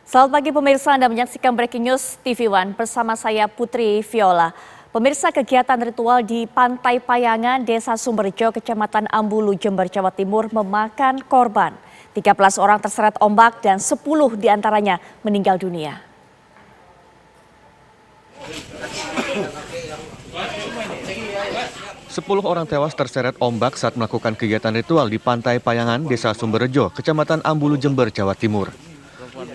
Selamat pagi pemirsa, Anda menyaksikan Breaking News TV One bersama saya Putri Viola. Pemirsa, kegiatan ritual di Pantai Payangan, Desa Sumberjo, Kecamatan Ambulu, Jember, Jawa Timur memakan korban. 13 orang terseret ombak dan 10 diantaranya meninggal dunia. Sepuluh orang tewas terseret ombak saat melakukan kegiatan ritual di Pantai Payangan, Desa Sumberjo, Kecamatan Ambulu, Jember, Jawa Timur.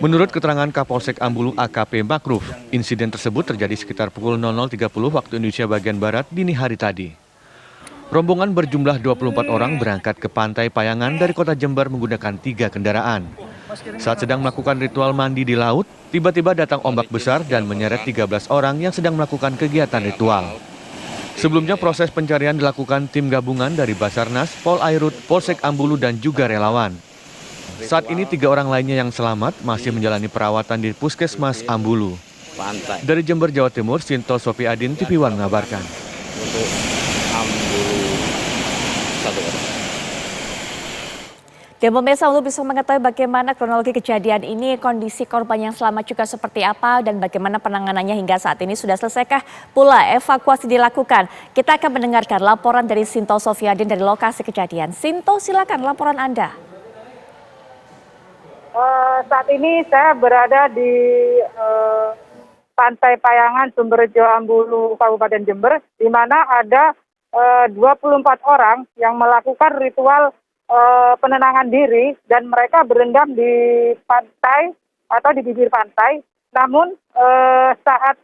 Menurut keterangan Kapolsek Ambulu AKP Makruf, insiden tersebut terjadi sekitar pukul 00.30 waktu Indonesia bagian Barat dini hari tadi. Rombongan berjumlah 24 orang berangkat ke Pantai Payangan dari kota Jember menggunakan 3 kendaraan. Saat sedang melakukan ritual mandi di laut, tiba-tiba datang ombak besar dan menyeret 13 orang yang sedang melakukan kegiatan ritual. Sebelumnya proses pencarian dilakukan tim gabungan dari Basarnas, Pol Airut, Polsek Ambulu dan juga relawan. Saat ini 3 orang lainnya yang selamat masih menjalani perawatan di Puskesmas Ambulu. Dari Jember, Jawa Timur, Sinto Sofi Adin, TV One mengabarkan. Untuk Ambulu 1 orang. Dan pemirsa, untuk bisa mengetahui bagaimana kronologi kejadian ini, kondisi korban yang selamat juga seperti apa, dan bagaimana penanganannya hingga saat ini, sudah selesaikah pula evakuasi dilakukan? Kita akan mendengarkan laporan dari Sinto Sofi Adin dari lokasi kejadian. Sinto, silakan laporan Anda. Saat ini saya berada di Pantai Payangan, Sumberjo, Ambulu, Kabupaten Jember, di mana ada 24 orang yang melakukan ritual penenangan diri dan mereka berendam di pantai atau di bibir pantai. Namun saat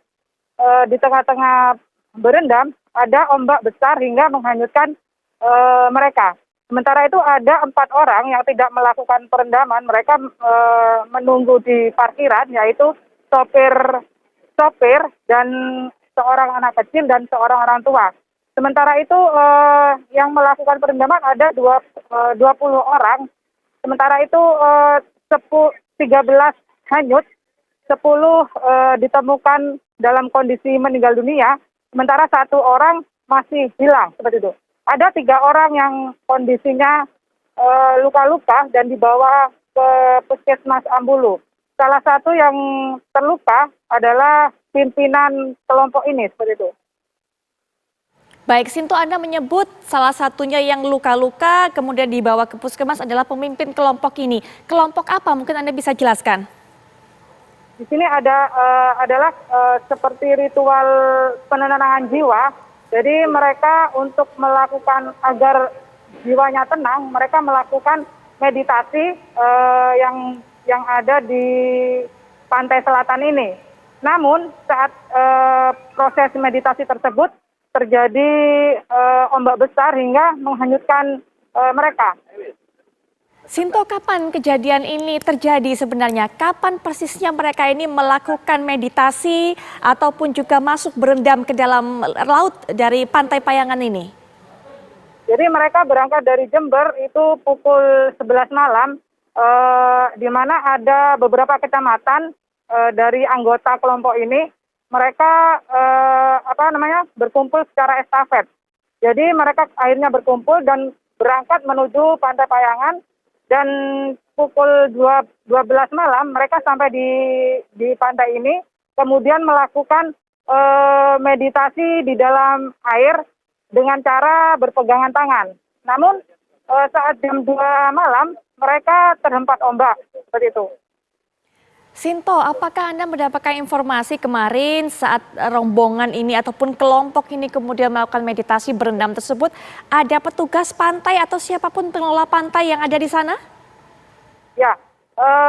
di tengah-tengah berendam ada ombak besar hingga menghanyutkan mereka. Sementara itu ada 4 orang yang tidak melakukan perendaman, mereka menunggu di parkiran, yaitu sopir dan seorang anak kecil dan seorang orang tua. Sementara itu yang melakukan perendaman ada 20 orang, sementara itu 13 hanyut, 10 ditemukan dalam kondisi meninggal dunia, sementara 1 orang masih hilang, seperti itu. Ada 3 orang yang kondisinya luka-luka dan dibawa ke Puskesmas Ambulu. Salah satu yang terluka adalah pimpinan kelompok ini, seperti itu. Baik, Sinto, Anda menyebut salah satunya yang luka-luka kemudian dibawa ke Puskesmas adalah pemimpin kelompok ini. Kelompok apa? Mungkin Anda bisa jelaskan. Di sini adalah seperti ritual penenangan jiwa. Jadi mereka untuk melakukan agar jiwanya tenang, mereka melakukan meditasi yang ada di pantai selatan ini. Namun saat proses meditasi tersebut terjadi ombak besar hingga menghanyutkan mereka. Sinto, kapan kejadian ini terjadi sebenarnya? Kapan persisnya mereka ini melakukan meditasi ataupun juga masuk berendam ke dalam laut dari Pantai Payangan ini? Jadi mereka berangkat dari Jember itu pukul 11 malam, di mana ada beberapa kecamatan dari anggota kelompok ini. Mereka berkumpul secara estafet. Jadi mereka akhirnya berkumpul dan berangkat menuju Pantai Payangan. Dan pukul 12 malam mereka sampai di pantai ini, kemudian melakukan meditasi di dalam air dengan cara berpegangan tangan. Namun saat jam 2 malam mereka terhempat ombak, seperti itu. Sinto, apakah Anda mendapatkan informasi kemarin saat rombongan ini ataupun kelompok ini kemudian melakukan meditasi berendam tersebut, ada petugas pantai atau siapapun pengelola pantai yang ada di sana? Ya,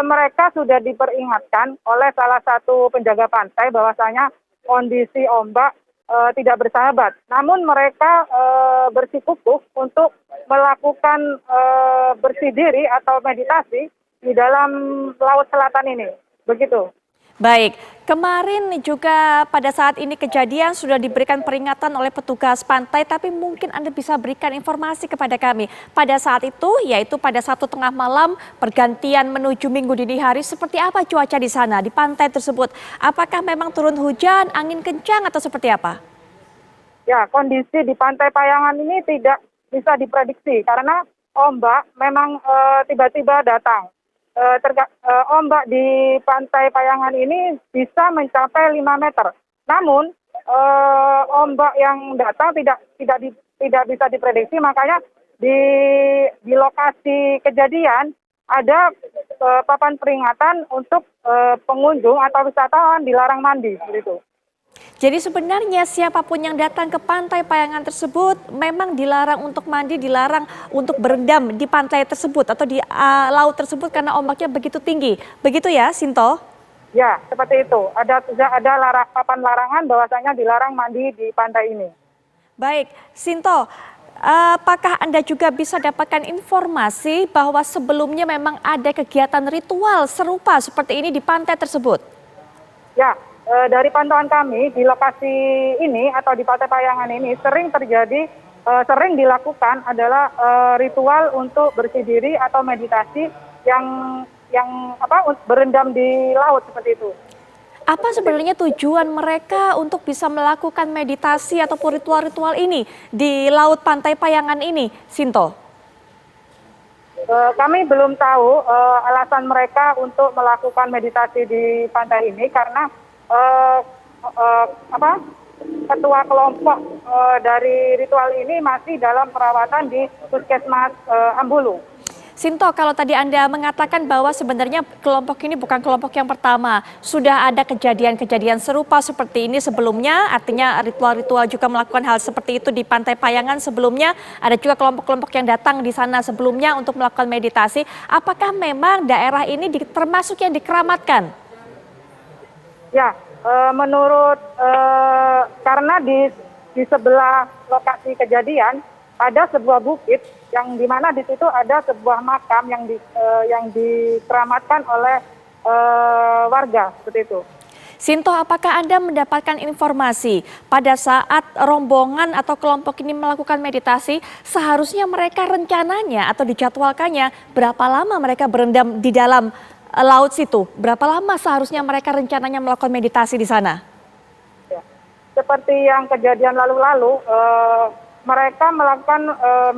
mereka sudah diperingatkan oleh salah satu penjaga pantai bahwasanya kondisi ombak tidak bersahabat. Namun mereka bersikukuh untuk melakukan bersih diri atau meditasi di dalam laut selatan ini. Begitu. Baik, kemarin juga pada saat ini kejadian sudah diberikan peringatan oleh petugas pantai, tapi mungkin Anda bisa berikan informasi kepada kami. Pada saat itu, yaitu pada 1 tengah malam, pergantian menuju Minggu dini hari, seperti apa cuaca di sana, di pantai tersebut? Apakah memang turun hujan, angin kencang atau seperti apa? Ya, kondisi di Pantai Payangan ini tidak bisa diprediksi karena ombak memang tiba-tiba datang. ombak di Pantai Payangan ini bisa mencapai 5 meter. Namun ombak yang datang tidak bisa diprediksi, makanya di lokasi kejadian ada papan peringatan untuk pengunjung atau wisatawan dilarang mandi begitu. Jadi sebenarnya siapapun yang datang ke Pantai Payangan tersebut memang dilarang untuk mandi, dilarang untuk berendam di pantai tersebut atau di laut tersebut karena ombaknya begitu tinggi. Begitu ya, Sinto? Ya, seperti itu. Ada papan larangan bahwasanya dilarang mandi di pantai ini. Baik, Sinto, apakah Anda juga bisa dapatkan informasi bahwa sebelumnya memang ada kegiatan ritual serupa seperti ini di pantai tersebut? Ya, dari pantauan kami di lokasi ini atau di Pantai Payangan ini sering dilakukan adalah ritual untuk bersih diri atau meditasi yang berendam di laut seperti itu. Apa sebenarnya tujuan mereka untuk bisa melakukan meditasi ataupun ritual-ritual ini di Laut Pantai Payangan ini, Sinto? Kami belum tahu alasan mereka untuk melakukan meditasi di pantai ini karena ketua kelompok dari ritual ini masih dalam perawatan di Puskesmas Ambulu. Sinto, kalau tadi Anda mengatakan bahwa sebenarnya kelompok ini bukan kelompok yang pertama, sudah ada kejadian-kejadian serupa seperti ini sebelumnya, artinya ritual-ritual juga melakukan hal seperti itu di Pantai Payangan sebelumnya, ada juga kelompok-kelompok yang datang di sana sebelumnya untuk melakukan meditasi. Apakah memang daerah ini termasuk yang dikeramatkan? Ya, menurut karena di sebelah lokasi kejadian ada sebuah bukit yang di mana di situ ada sebuah makam yang dikeramatkan oleh warga seperti itu. Sinto, apakah Anda mendapatkan informasi pada saat rombongan atau kelompok ini melakukan meditasi, seharusnya mereka rencananya atau dijadwalkannya berapa lama mereka berendam di dalam laut situ? Berapa lama seharusnya mereka rencananya melakukan meditasi di sana? Ya. Seperti yang kejadian lalu-lalu, mereka melakukan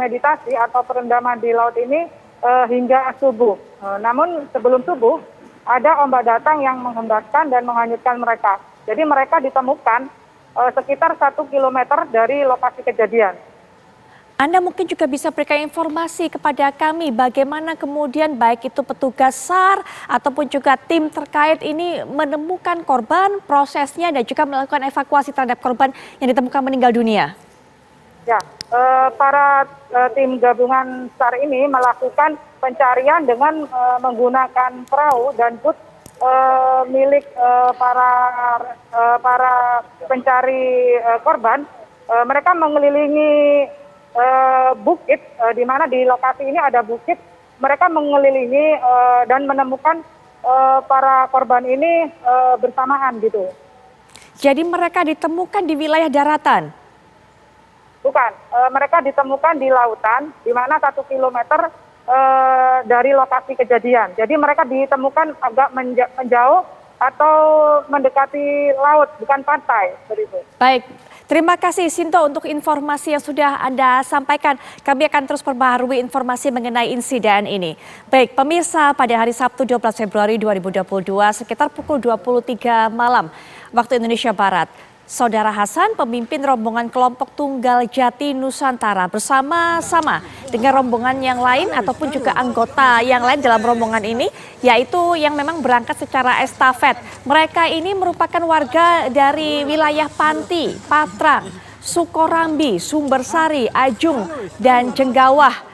meditasi atau perendaman di laut ini hingga subuh. Namun sebelum subuh ada ombak datang yang menghembuskan dan menghanyutkan mereka. Jadi mereka ditemukan sekitar 1 kilometer dari lokasi kejadian. Anda mungkin juga bisa berikan informasi kepada kami bagaimana kemudian baik itu petugas SAR ataupun juga tim terkait ini menemukan korban, prosesnya dan juga melakukan evakuasi terhadap korban yang ditemukan meninggal dunia. Ya, para tim gabungan SAR ini melakukan pencarian dengan menggunakan perahu dan boot milik para pencari korban. Mereka mengelilingi bukit, di mana di lokasi ini ada bukit. Mereka mengelilingi dan menemukan para korban ini bersamaan gitu. Jadi mereka ditemukan di wilayah daratan? Bukan, mereka ditemukan di lautan, di mana 1 kilometer dari lokasi kejadian. Jadi mereka ditemukan agak menjauh atau mendekati laut, bukan pantai. Begitu. Baik. Terima kasih Sinto untuk informasi yang sudah Anda sampaikan. Kami akan terus perbaharui informasi mengenai insiden ini. Baik, pemirsa, pada hari Sabtu 12 Februari 2022 sekitar pukul 23 malam waktu Indonesia Barat, Saudara Hasan, pemimpin rombongan kelompok Tunggal Jati Nusantara bersama-sama dengan rombongan yang lain ataupun juga anggota yang lain dalam rombongan ini, yaitu yang memang berangkat secara estafet. Mereka ini merupakan warga dari wilayah Panti, Patrang, Sukorambi, Sumbersari, Ajung, dan Jenggawah.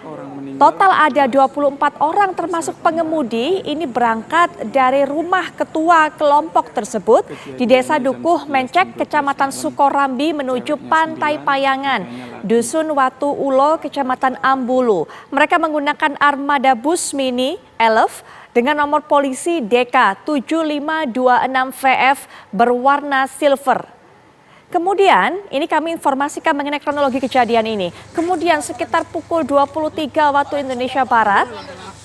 Total ada 24 orang termasuk pengemudi ini berangkat dari rumah ketua kelompok tersebut di Desa Dukuh Mencek, Kecamatan Sukorambi menuju Pantai Payangan, Dusun Watu Ulo, Kecamatan Ambulu. Mereka menggunakan armada bus mini Elf dengan nomor polisi DK 7526VF berwarna silver. Kemudian, ini kami informasikan mengenai kronologi kejadian ini. Kemudian sekitar pukul 23 waktu Indonesia Barat,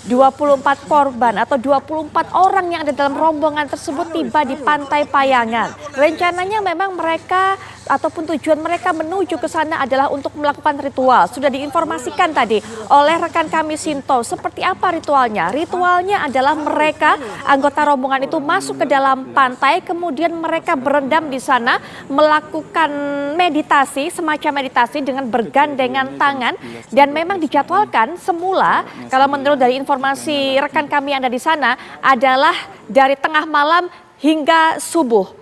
24 korban atau 24 orang yang ada dalam rombongan tersebut tiba di Pantai Payangan. Rencananya memang mereka ataupun tujuan mereka menuju ke sana adalah untuk melakukan ritual. Sudah diinformasikan tadi oleh rekan kami Sinto. Seperti apa ritualnya? Ritualnya adalah mereka anggota rombongan itu masuk ke dalam pantai, kemudian mereka berendam di sana melakukan meditasi, semacam meditasi dengan bergandengan tangan, dan memang dijadwalkan semula kalau menurut dari informasi rekan kami yang ada di sana adalah dari tengah malam hingga subuh.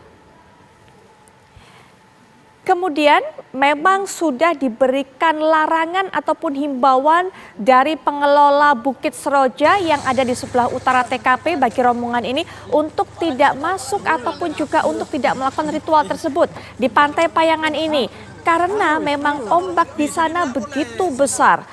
Kemudian memang sudah diberikan larangan ataupun himbauan dari pengelola Bukit Seroja yang ada di sebelah utara TKP bagi rombongan ini untuk tidak masuk ataupun juga untuk tidak melakukan ritual tersebut di Pantai Payangan ini. Karena memang ombak di sana begitu besar.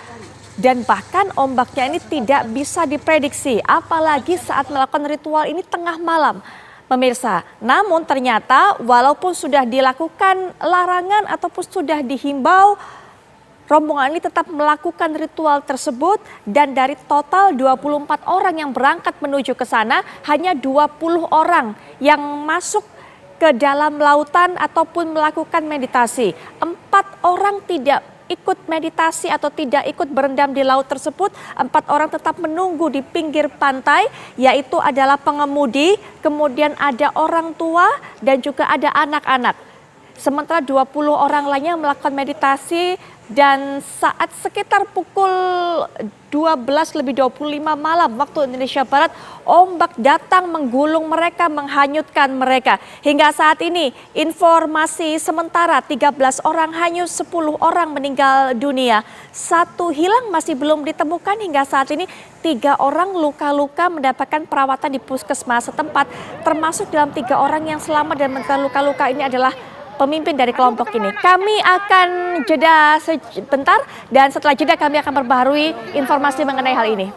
Dan bahkan ombaknya ini tidak bisa diprediksi, apalagi saat melakukan ritual ini tengah malam. Pemirsa, namun ternyata walaupun sudah dilakukan larangan ataupun sudah dihimbau, rombongan ini tetap melakukan ritual tersebut dan dari total 24 orang yang berangkat menuju ke sana, hanya 20 orang yang masuk ke dalam lautan ataupun melakukan meditasi. 4 orang tidak ikut meditasi atau tidak ikut berendam di laut tersebut. 4 orang tetap menunggu di pinggir pantai, yaitu adalah pengemudi, kemudian ada orang tua dan juga ada anak-anak. Sementara 20 orang lainnya melakukan meditasi dan saat sekitar pukul 12:25 malam waktu Indonesia Barat, ombak datang menggulung mereka, menghanyutkan mereka. Hingga saat ini informasi sementara 13 orang hanyut, 10 orang meninggal dunia. 1 hilang masih belum ditemukan hingga saat ini. 3 orang luka-luka mendapatkan perawatan di puskesmas setempat, termasuk dalam 3 orang yang selamat dan menderita luka-luka ini adalah pemimpin dari kelompok ini. Kami akan jeda sebentar dan setelah jeda kami akan memperbaharui informasi mengenai hal ini.